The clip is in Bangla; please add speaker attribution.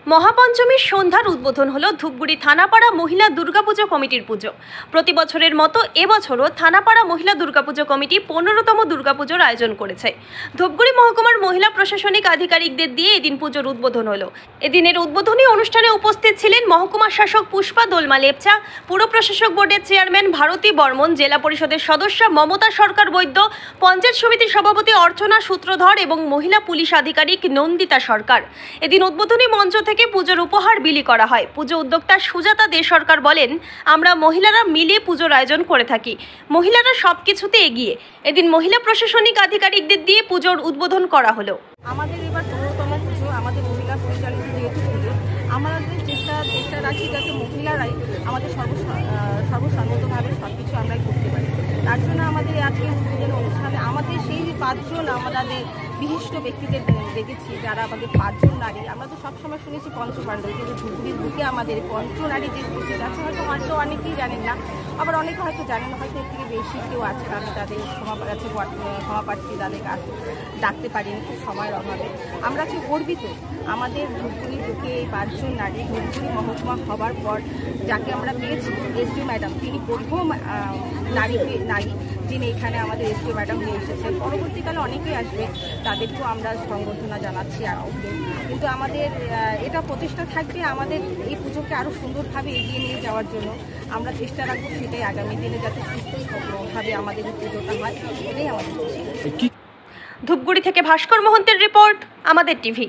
Speaker 1: মহাপঞ্চমীর সন্ধ্যার উদ্বোধন হলো ধূপগুড়ি থানাপাড়া মহিলা দুর্গাপুজো কমিটির পুজো। প্রতি বছরের মতো এবছরও থানাপাড়া মহিলা দুর্গাপুজো কমিটি 15তম দুর্গাপুজোর আয়োজন করেছে। ধূপগুড়ি মহকুমার মহিলা প্রশাসনিক আধিকারিকদের দিয়ে এদিন পুজোর উদ্বোধন হলো। এদিনের উদ্বোধনী অনুষ্ঠানে উপস্থিত ছিলেন মহকুমা শাসক পুষ্পা দোলমা লেপচা, পুর প্রশাসক বোর্ডের চেয়ারম্যান ভারতী বর্মন, জেলা পরিষদের সদস্য মমতা সরকার বৈদ্য, পঞ্চায়েত সমিতির সভাপতি অর্চনা সূত্রধর এবং মহিলা পুলিশ আধিকারিক নন্দিতা সরকার। এদিন উদ্বোধনী মঞ্চ থেকে পুজোর উপহার বিলি করা হয়। পুজো উদ্যোক্তা সুজাতা দে সরকার বলেন, আমরা মহিলারা মিলে পুজোর আয়োজন করে থাকি, মহিলারা সবকিছুতে এগিয়ে। এদিন মহিলা প্রশাসনিক আধিকারিকদের দিয়ে পুজোর উদ্বোধন করা হলো।
Speaker 2: আমাদের এবার 15তম পুজো, আমাদের মহিলা পরিচালিত যেহেতু পুজো, আমাদের চেষ্টা রাখি যাতে মহিলারাই আমাদের সর্বসম্মতভাবে সব কিছু আমরাই করতে পারি। তার জন্য আমাদের আজকে উদ্বোধন অনুষ্ঠানে আমাদের সেই 5 জন আমাদের বিশিষ্ট ব্যক্তিদের দেখেছি, যারা আমাদের 5 জন নারী। আমরা তো সবসময় শুনেছি পঞ্চপাণ্ডব, কিন্তু ধূপগুড়ির বুকে আমাদের পঞ্চনারী যে উপস্থিত আছে হয়তো অনেকেই জানেন না, আবার অনেকে হয়তো জানেন না, হয়তো এর থেকে বেশি কেউ আছে, আমি তাদের ক্ষমাপ্রার্থী, তাদের কাছে ডাকতে পারিনি খুব সময়ের অভাবে। আমরা খুব গর্বিত আমাদের ধূপগুড়ির বুকে এই 5 জন নারী। ধূপগুড়ি মহকুমা হবার পর যাকে আমরা পেয়েছি এসডিও ম্যাডাম, তিনি প্রথম নারী যিনি এখানে আমাদের এসডিও ম্যাডাম হয়ে এসেছেন। পরবর্তীকালে অনেকেই আসবে, তাদেরকেও আমরা সংবর্ধনা জানাচ্ছি। কিন্তু আমাদের এটা প্রচেষ্টা থাকবে আমাদের এই পুজোকে আরও সুন্দরভাবে এগিয়ে নিয়ে যাওয়ার জন্য। আমরা চেষ্টা রাখবো সেটাই আগামী দিনে যাতে সুস্থভাবে আমাদের এই পুজোটা হয়, এটাই আমাদের চেষ্টা।
Speaker 1: ধূপগুড়ি থেকে ভাস্কর মহন্তের রিপোর্ট, আমাদের টিভি।